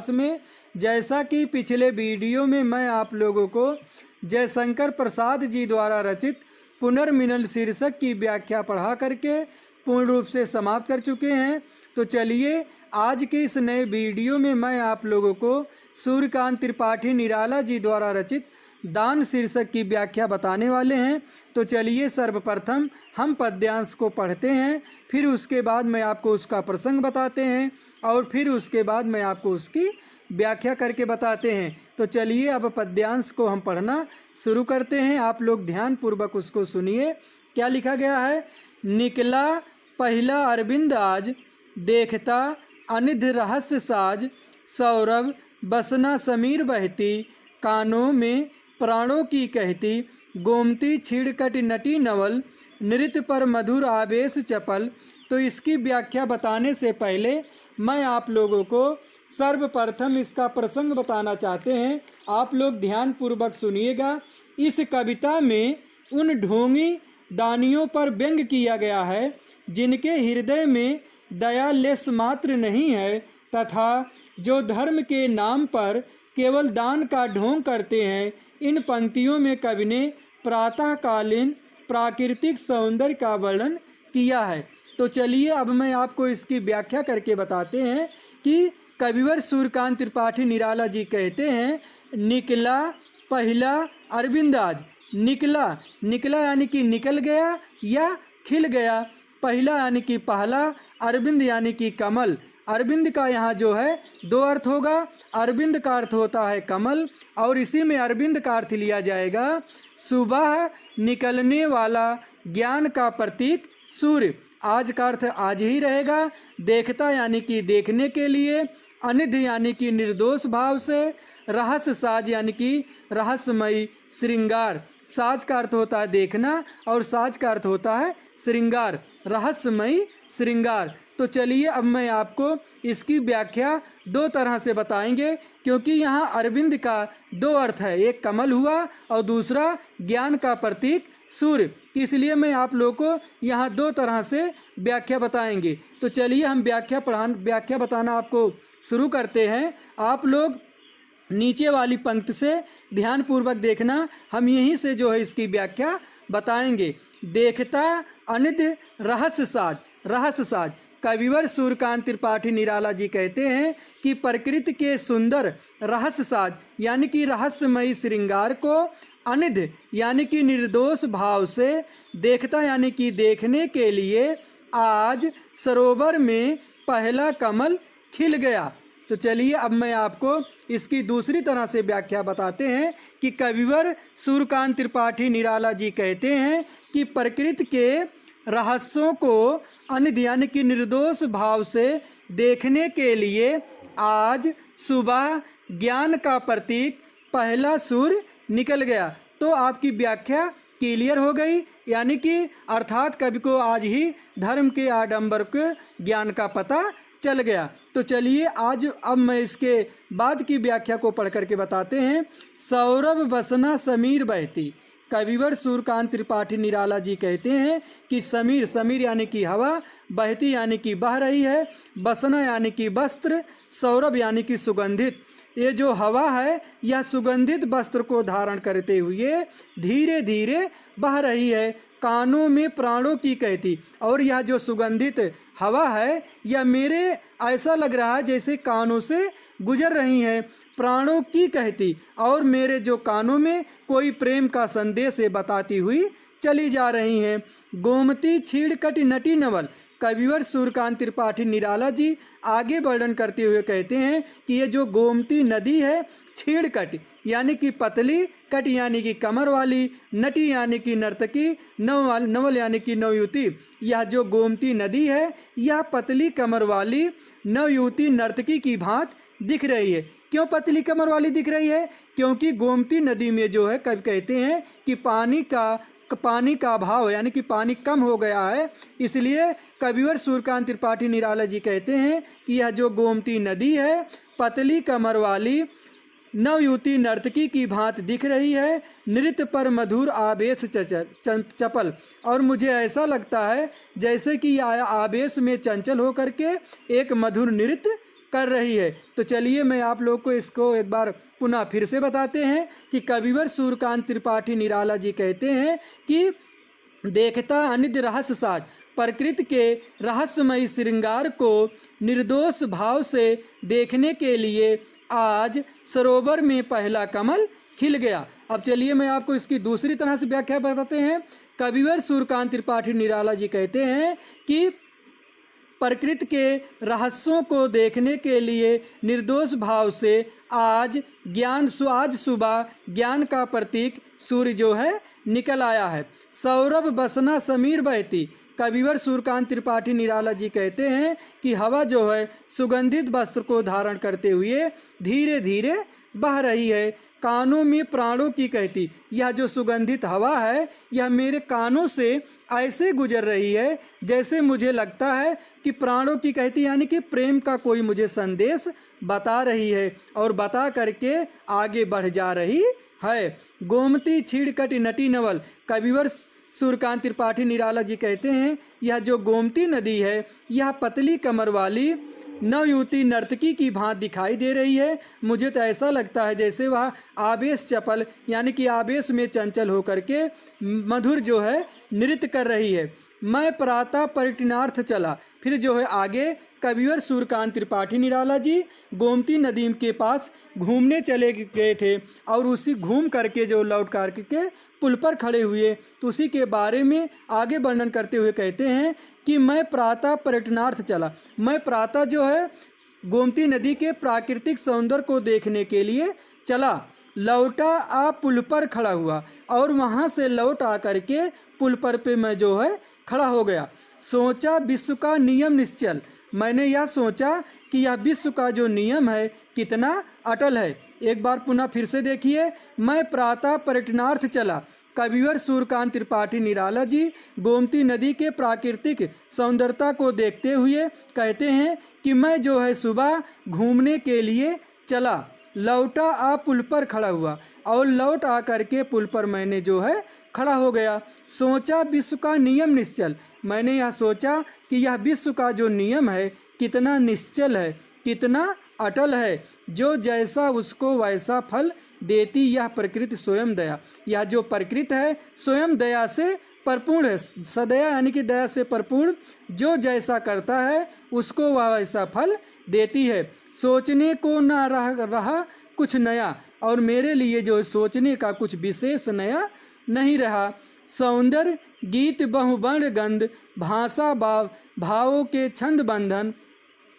में जैसा कि पिछले वीडियो में मैं आप लोगों को जयशंकर प्रसाद जी द्वारा रचित पुनर्मिलन शीर्षक की व्याख्या पढ़ा करके पूर्ण रूप से समाप्त कर चुके हैं। तो चलिए आज के इस नए वीडियो में मैं आप लोगों को सूर्यकांत त्रिपाठी निराला जी द्वारा रचित दान शीर्षक की व्याख्या बताने वाले हैं। तो चलिए सर्वप्रथम हम पद्यांश को पढ़ते हैं, फिर उसके बाद मैं आपको उसका प्रसंग बताते हैं और फिर उसके बाद मैं आपको उसकी व्याख्या करके बताते हैं। तो चलिए अब पद्यांश को हम पढ़ना शुरू करते हैं। आप लोग ध्यानपूर्वक उसको सुनिए। क्या लिखा गया है? निकला पहला अरविंद आज, देखता अनिध रहस्य साज, सौरभ बसना समीर बहती, कानों में प्राणों की कहती, गोमती छिड़कट नटी नवल, नृत्य पर मधुर आवेश चपल। तो इसकी व्याख्या बताने से पहले मैं आप लोगों को सर्वप्रथम इसका प्रसंग बताना चाहते हैं। आप लोग ध्यानपूर्वक सुनिएगा। इस कविता में उन ढोंगी दानियों पर व्यंग किया गया है जिनके हृदय में दया लेस मात्र नहीं है, तथा जो धर्म के नाम पर केवल दान का ढोंग करते हैं। इन पंक्तियों में कवि ने प्रातःकालीन प्राकृतिक सौंदर्य का वर्णन किया है। तो चलिए अब मैं आपको इसकी व्याख्या करके बताते हैं कि कविवर सूर्यकांत त्रिपाठी निराला जी कहते हैं, निकला पहला अरविंद आज। निकला, निकला यानी कि निकल गया या खिल गया। पहला यानी कि पहला, अरविंद यानी कि कमल। अरविंद का यहाँ जो है दो अर्थ होगा। अरविंद का अर्थ होता है कमल और इसी में अरविंद का अर्थ लिया जाएगा सुबह निकलने वाला ज्ञान का प्रतीक सूर्य। आज का अर्थ आज ही रहेगा। देखता यानी कि देखने के लिए, अनिध यानी कि निर्दोष भाव से, रहस्य साज यानी कि रहस्यमयी श्रृंगार। साज का अर्थ होता है देखना और साज का अर्थ होता है श्रृंगार, रहस्यमयी श्रृंगार। तो चलिए अब मैं आपको इसकी व्याख्या दो तरह से बताएंगे, क्योंकि यहाँ अरविंद का दो अर्थ है, एक कमल हुआ और दूसरा ज्ञान का प्रतीक सूर्य। इसलिए मैं आप लोगों को यहाँ दो तरह से व्याख्या बताएंगे। तो चलिए हम व्याख्या बताना आपको शुरू करते हैं। आप लोग नीचे वाली पंक्ति से ध्यानपूर्वक देखना, हम यहीं से जो है इसकी व्याख्या बताएंगे। देखता अनिध रहस्य साज। रहस्य साज कविवर सूर्यकांत त्रिपाठी निराला जी कहते हैं कि प्रकृति के सुंदर रहस्य साज यानी कि रहस्यमयी श्रृंगार को अनिध यानी कि निर्दोष भाव से, देखता यानी कि देखने के लिए आज सरोवर में पहला कमल खिल गया। तो चलिए अब मैं आपको इसकी दूसरी तरह से व्याख्या बताते हैं कि कविवर सूर्यकांत त्रिपाठी निराला जी कहते हैं कि प्रकृति के रहस्यों को अनिध यानी कि निर्दोष भाव से देखने के लिए आज सुबह ज्ञान का प्रतीक पहला सूर्य निकल गया। तो आपकी व्याख्या क्लियर हो गई, यानी कि अर्थात कवि को आज ही धर्म के आडंबर के ज्ञान का पता चल गया। तो चलिए आज अब मैं इसके बाद की व्याख्या को पढ़ करके बताते हैं। सौरभ बसना समीर बहती। कविवर सूर्यकांत त्रिपाठी निराला जी कहते हैं कि समीर, समीर यानी कि हवा, बहती यानी कि बह रही है, बसना यानी कि वस्त्र, सौरभ यानी कि सुगंधित। ये जो हवा है यह सुगंधित वस्त्र को धारण करते हुए धीरे धीरे बह रही है, कानों में प्राणों की कहती। और यह जो सुगंधित हवा है यह मेरे ऐसा लग रहा है जैसे कानों से गुजर रही है, प्राणों की कहती, और मेरे जो कानों में कोई प्रेम का संदेश बताती हुई चली जा रही हैं। गोमती छीड़कट नटी नवल। कविवर सूर्यकांत त्रिपाठी निराला जी आगे वर्णन करते हुए कहते हैं कि ये जो गोमती नदी है, छीड़कट यानी कि पतली, कट यानी कि कमर वाली, नटी यानी कि नर्तकी, नवल यानी कि नवयुवती। यह जो गोमती नदी है यह पतली कमर वाली नवयुवती नर्तकी की भांत दिख रही है। क्यों पतली कमर वाली दिख रही है? क्योंकि गोमती नदी में जो है कवि कहते हैं कि पानी का अभाव यानी कि पानी कम हो गया है, इसलिए कविवर सूर्यकांत त्रिपाठी निराला जी कहते हैं कि यह जो गोमती नदी है पतली कमर वाली नवयुवती नर्तकी की भांति दिख रही है, नृत्य पर मधुर आवेश चपल। और मुझे ऐसा लगता है जैसे कि आवेश में चंचल होकर के एक मधुर नृत्य कर रही है। तो चलिए मैं आप लोग को इसको एक बार पुनः फिर से बताते हैं कि कविवर सूर्यकांत त्रिपाठी निराला जी कहते हैं कि देखता अनिद्य रहस्य साज, प्रकृति के रहस्यमयी श्रृंगार को निर्दोष भाव से देखने के लिए आज सरोवर में पहला कमल खिल गया। अब चलिए मैं आपको इसकी दूसरी तरह से व्याख्या बताते हैं। कविवर सूर्यकांत त्रिपाठी निराला जी कहते हैं कि प्रकृति के रहस्यों को देखने के लिए निर्दोष भाव से आज सुबह ज्ञान का प्रतीक सूर्य जो है निकल आया है। सौरभ बसना समीर बहती, कविवर सूर्यकांत त्रिपाठी निराला जी कहते हैं कि हवा जो है सुगंधित वस्त्र को धारण करते हुए धीरे धीरे बह रही है। कानों में प्राणों की कहती, यह जो सुगंधित हवा है यह मेरे कानों से ऐसे गुजर रही है जैसे मुझे लगता है कि प्राणों की कहती यानी कि प्रेम का कोई मुझे संदेश बता रही है और बता करके आगे बढ़ जा रही है। गोमती छीड़कट नटी नवल, कविवर सूर्यकांत त्रिपाठी निराला जी कहते हैं यह जो गोमती नदी है यह पतली कमर वाली नवयुवती नर्तकी की भांति दिखाई दे रही है। मुझे तो ऐसा लगता है जैसे वह आवेश चपल यानी कि आवेश में चंचल होकर के मधुर जो है नृत्य कर रही है। मैं प्रातः पर्यटनार्थ चला, फिर जो है आगे कविवर सूर्यकांत त्रिपाठी निराला जी गोमती नदी के पास घूमने चले गए थे और उसी घूम करके जो लौट करके पुल पर खड़े हुए तो उसी के बारे में आगे वर्णन करते हुए कहते हैं कि मैं प्रातः पर्यटनार्थ चला। मैं प्रातः जो है गोमती नदी के प्राकृतिक सौंदर्य को देखने के लिए चला, लौटा आ पुल पर खड़ा हुआ और वहाँ से लौट आ करके पुल पर पे मैं जो है खड़ा हो गया। सोचा विश्व का नियम निश्चल, मैंने यह सोचा कि यह विश्व का जो नियम है कितना अटल है। एक बार पुनः फिर से देखिए, मैं प्रातः पर्यटनार्थ चला, कविवर सूर्यकांत त्रिपाठी निराला जी गोमती नदी के प्राकृतिक सौंदर्यता को देखते हुए कहते हैं कि मैं जो है सुबह घूमने के लिए चला, लौटा आ पुल पर खड़ा हुआ और लौट आ करके पुल पर मैंने जो है खड़ा हो गया। सोचा विश्व का नियम निश्चल, मैंने यह सोचा कि यह विश्व का जो नियम है कितना निश्चल है, कितना अटल है, जो जैसा उसको वैसा फल देती यह प्रकृति स्वयं दया। यह जो प्रकृति है स्वयं दया से परिपूर्ण है, सदया यानी कि दया से परिपूर्ण, जो जैसा करता है उसको वह वैसा फल देती है। सोचने को ना रहा कुछ नया, और मेरे लिए जो सोचने का कुछ विशेष नया नहीं रहा। सौंदर्य गीत बहुवर्ण गंध, भाषा भावों के छंद बंधन,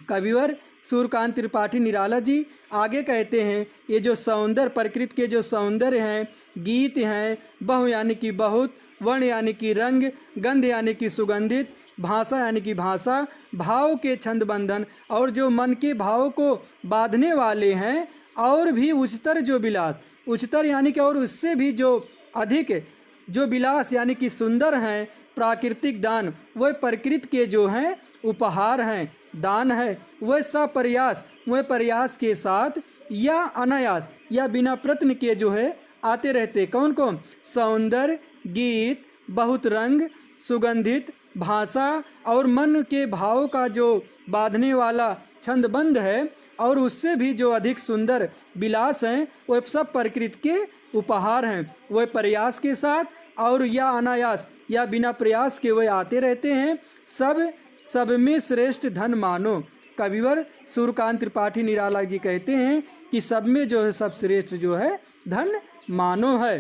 कविवर सूर्यकांत त्रिपाठी निराला जी आगे कहते हैं ये जो सौंदर्य प्रकृति के जो सौंदर्य हैं, गीत हैं, बहु यानी कि बहुत, वर्ण यानी कि रंग, गंध यानी कि सुगंधित, भाषा यानी कि भाषा, भाव के छंद बंधन, और जो मन के भाव को बांधने वाले हैं, और भी उच्चतर जो विलास, उच्चतर यानी कि और उससे भी जो अधिक जो विलास यानी कि सुंदर हैं, प्राकृतिक दान, वह प्रकृति के जो हैं उपहार हैं, दान है, वह सप्रयास, वह प्रयास के साथ या अनायास या बिना प्रयत्न के जो है आते रहते। कौन कौन? सौंदर्य, गीत, बहुत रंग, सुगंधित, भाषा और मन के भाव का जो बांधने वाला छंदबंद है, और उससे भी जो अधिक सुंदर विलास हैं, वह सब प्रकृति के उपहार हैं। वह प्रयास के साथ और या अनायास या बिना प्रयास के वह आते रहते हैं। सब में श्रेष्ठ धन मानो, कविवर सूर्यकांत त्रिपाठी निराला जी कहते हैं कि सब में जो है सब श्रेष्ठ जो है धन मानो है।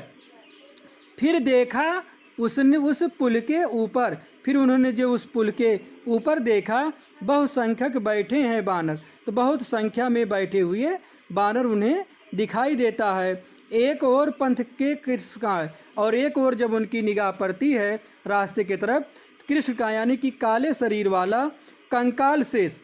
फिर देखा उसने उस पुल के ऊपर, फिर उन्होंने जो उस पुल के ऊपर देखा, बहुसंख्यक बैठे हैं बानर, तो बहुत संख्या में बैठे हुए बानर उन्हें दिखाई देता है। एक और पंथ के कृष्ण का, और एक और जब उनकी निगाह पड़ती है रास्ते की तरफ, कृष्ण का यानी कि काले शरीर वाला कंकाल शेष,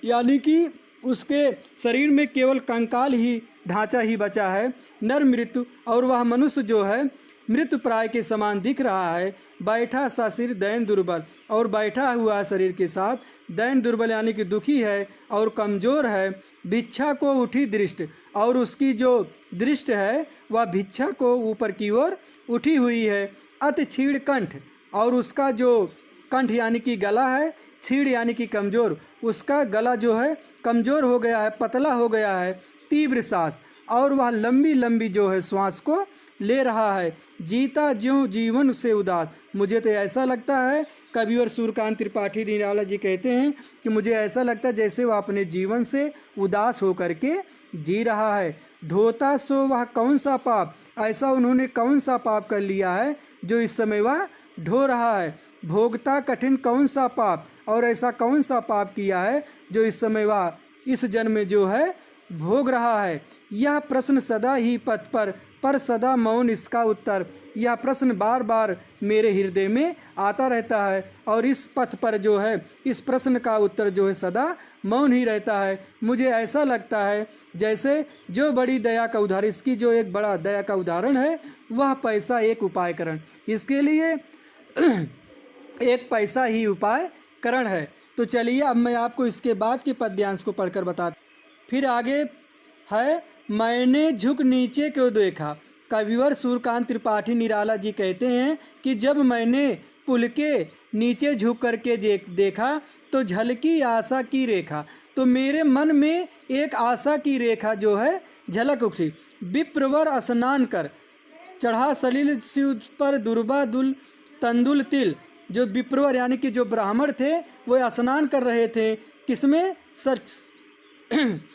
यानी कि उसके शरीर में केवल कंकाल ही ढांचा ही बचा है, नर मृत्यु, और वह मनुष्य जो है मृत्यु प्राय के समान दिख रहा है। बैठा सा सिर दैन दुर्बल, और बैठा हुआ शरीर के साथ दैन दुर्बल यानी कि दुखी है और कमज़ोर है। भिक्षा को उठी दृष्टि, और उसकी जो दृष्टि है वह भिक्षा को ऊपर की ओर उठी हुई है। अति छीड़ कंठ, और उसका जो कंठ यानी कि गला है, छीड़ यानी कि कमज़ोर, उसका गला जो है कमज़ोर हो गया है, पतला हो गया है। तीव्र सांस, और वह लंबी लंबी जो है श्वास को ले रहा है। जीता ज्यों जीवन से उदास, मुझे तो ऐसा लगता है, कविवर सूर्यकांत त्रिपाठी निराला जी कहते हैं कि मुझे ऐसा लगता है जैसे वह अपने जीवन से उदास होकर के जी रहा है। ढोता सो वह कौन सा पाप, ऐसा उन्होंने कौन सा पाप कर लिया है जो इस समय वह ढो रहा है। भोगता कठिन कौन सा पाप, और ऐसा कौन सा पाप किया है जो इस समय वह इस जन्म में जो है भोग रहा है। यह प्रश्न सदा ही पथ पर सदा मौन इसका उत्तर। यह प्रश्न बार बार मेरे हृदय में आता रहता है, और इस पथ पर जो है इस प्रश्न का उत्तर जो है सदा मौन ही रहता है। मुझे ऐसा लगता है जैसे जो बड़ी दया का उदाहरण, इसकी जो एक बड़ा दया का उदाहरण है वह पैसा एक उपाय करण, इसके लिए एक पैसा ही उपाय करण है। तो चलिए अब मैं आपको इसके बाद के पद्यांश को पढ़कर बताता। फिर आगे है, मैंने झुक नीचे क्यों देखा। कविवर सूर्यकांत त्रिपाठी निराला जी कहते हैं कि जब मैंने पुल के नीचे झुक करके देखा तो झलकी आशा की रेखा, तो मेरे मन में एक आशा की रेखा जो है झलक उठी। विप्रवर स्नान कर चढ़ा सलिल शिव पर दुर्बा दुल तंदुल तिल, जो विप्रवर यानी कि जो ब्राह्मण थे वो स्नान कर रहे थे, किसमें सच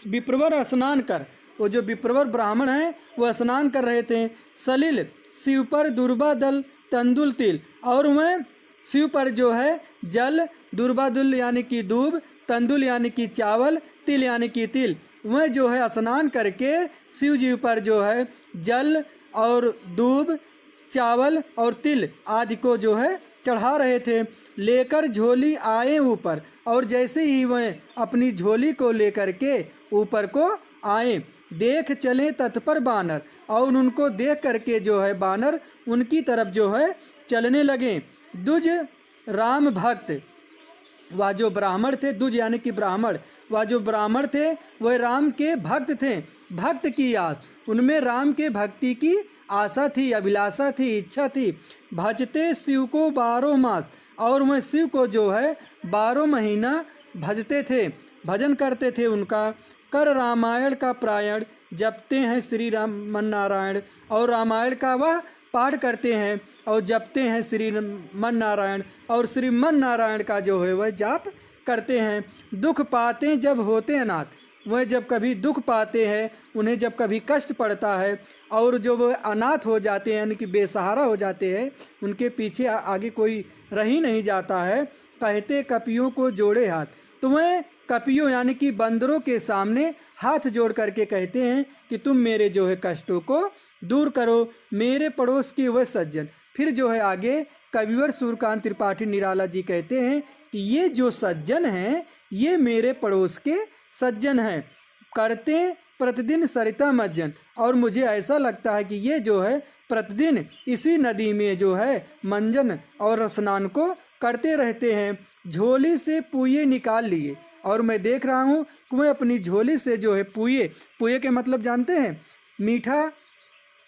विप्रवर स्नान कर, वो जो विप्रवर ब्राह्मण हैं वो स्नान कर रहे थे। सलिल शिव पर दुर्बा दल तंदुल तिल, और वह शिव पर जो है जल, दुर्बादुल यानी कि दूब, तंदुल यानी कि चावल, तिल यानी कि तिल, वह जो है स्नान करके शिव जी पर जो है जल और दूब, चावल और तिल आदि को जो है चढ़ा रहे थे। लेकर झोली आए ऊपर, और जैसे ही वह अपनी झोली को लेकर के ऊपर को आए, देख चले तत्पर बानर, और उनको देख करके जो है बानर उनकी तरफ जो है चलने लगे। दुज राम भक्त, वह जो ब्राह्मण थे, दुज यानी कि ब्राह्मण, वह जो ब्राह्मण थे वह राम के भक्त थे। भक्त की आस, उनमें राम के भक्ति की आशा थी, अभिलाषा थी, इच्छा थी। भजते शिव को 12 मास, और वह शिव को जो है 12 महीना भजते थे, भजन करते थे उनका। कर रामायण का प्रायण, जपते हैं श्री राम मन नारायण, और रामायण का वह पाठ करते हैं और जपते हैं श्री मन नारायण, और श्री मन नारायण का जो है वह जाप करते हैं। दुख पाते जब होते अनाथ, वह जब कभी दुख पाते हैं, उन्हें जब कभी कष्ट पड़ता है और जो वह अनाथ हो जाते हैं यानी कि बेसहारा हो जाते हैं, उनके पीछे आगे कोई रह ही नहीं जाता है, कहते कपियों को जोड़े हाथ, तो वह कपियों यानी कि बंदरों के सामने हाथ जोड़ करके कहते हैं कि तुम मेरे जो है कष्टों को दूर करो, मेरे पड़ोस के वह सज्जन। फिर जो है आगे कविवर सूर्यकांत त्रिपाठी निराला जी कहते हैं कि ये जो सज्जन हैं ये मेरे पड़ोस के सज्जन हैं, करते प्रतिदिन सरिता मज्जन, और मुझे ऐसा लगता है कि ये जो है प्रतिदिन इसी नदी में जो है मंजन और स्नान को करते रहते हैं। झोली से पुए निकाल लिए, और मैं देख रहा हूँ कि वह अपनी झोली से जो है पुए, पुए के मतलब जानते हैं, मीठा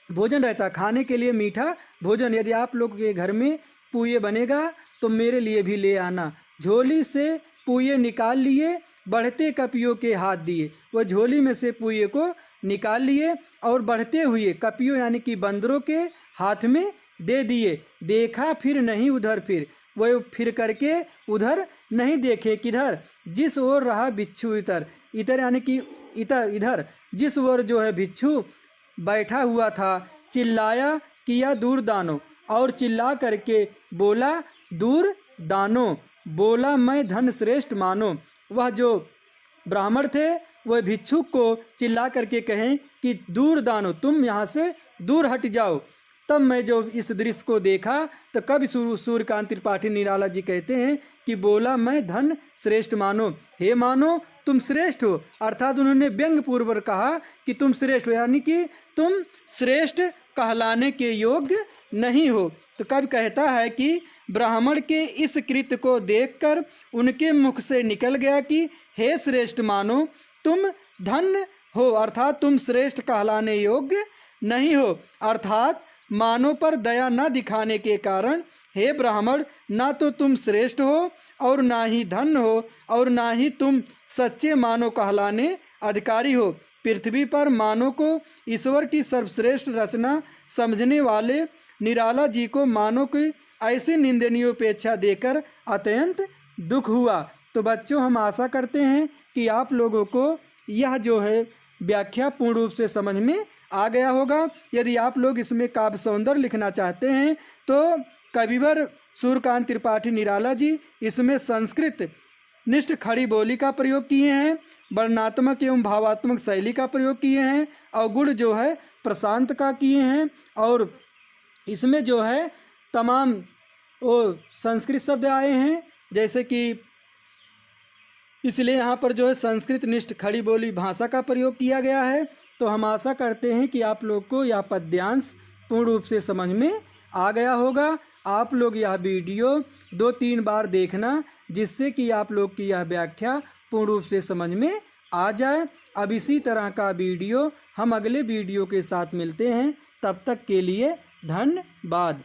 भोजन रहता है, खाने के लिए मीठा भोजन, यदि आप लोग के घर में पुए बनेगा तो मेरे लिए भी ले आना। झोली से पुए निकाल लिए, बढ़ते कपियों के हाथ दिए, वह झोली में से पुए को निकाल लिए और बढ़ते हुए कपियों यानी कि बंदरों के हाथ में दे दिए। देखा फिर नहीं उधर, फिर वह फिर करके उधर नहीं देखे, किधर, जिस ओर रहा बिच्छू इतर, इतर यानी कि इधर जिस ओर जो है बिच्छू बैठा हुआ था। चिल्लाया किया दूर दानो, और चिल्ला करके बोला दूर दानो, बोला मैं धन श्रेष्ठ मानो। वह जो ब्राह्मण थे वह भिक्षुक को चिल्ला करके कहें कि दूर दानो, तुम यहाँ से दूर हट जाओ। तब मैं जो इस दृश्य को देखा तो कवि सूर्यकांत त्रिपाठी निराला जी कहते हैं कि बोला मैं धन श्रेष्ठ मानो, हे मानो तुम श्रेष्ठ हो, अर्थात उन्होंने व्यंग पूर्वक कहा कि तुम श्रेष्ठ हो, यानी कि तुम श्रेष्ठ कहलाने के योग्य नहीं हो। तो कवि कहता है कि ब्राह्मण के इस कृत्य को देखकर उनके मुख से निकल गया कि हे श्रेष्ठ मानो तुम धन्य हो, अर्थात तुम श्रेष्ठ कहलाने योग्य नहीं हो, अर्थात मानव पर दया न दिखाने के कारण हे ब्राह्मण, ना तो तुम श्रेष्ठ हो और ना ही धन्य हो और ना ही तुम सच्चे मानव कहलाने अधिकारी हो। पृथ्वी पर मानव को ईश्वर की सर्वश्रेष्ठ रचना समझने वाले निराला जी को मानव की ऐसी निंदनीय उपेक्षा देकर अत्यंत दुख हुआ। तो बच्चों, हम आशा करते हैं कि आप लोगों को यह जो है व्याख्या पूर्ण रूप से समझ में आ गया होगा। यदि आप लोग इसमें काव्य सौंदर्य लिखना चाहते हैं तो कविवर सूर्यकांत त्रिपाठी निराला जी इसमें संस्कृत निष्ठ खड़ी बोली का प्रयोग किए हैं, वर्णनात्मक एवं भावात्मक शैली का प्रयोग किए हैं, अवगुण जो है प्रशांत का किए हैं, और इसमें जो है तमाम वो संस्कृत शब्द आए हैं, जैसे कि इसलिए यहाँ पर जो है संस्कृत निष्ठ खड़ी बोली भाषा का प्रयोग किया गया है। तो हम आशा करते हैं कि आप लोग को यह पद्यांश पूर्ण रूप से समझ में आ गया होगा। आप लोग यह वीडियो 2-3 बार देखना, जिससे कि आप लोग की यह व्याख्या पूर्ण रूप से समझ में आ जाए। अब इसी तरह का वीडियो हम अगले वीडियो के साथ मिलते हैं, तब तक के लिए धन्यवाद।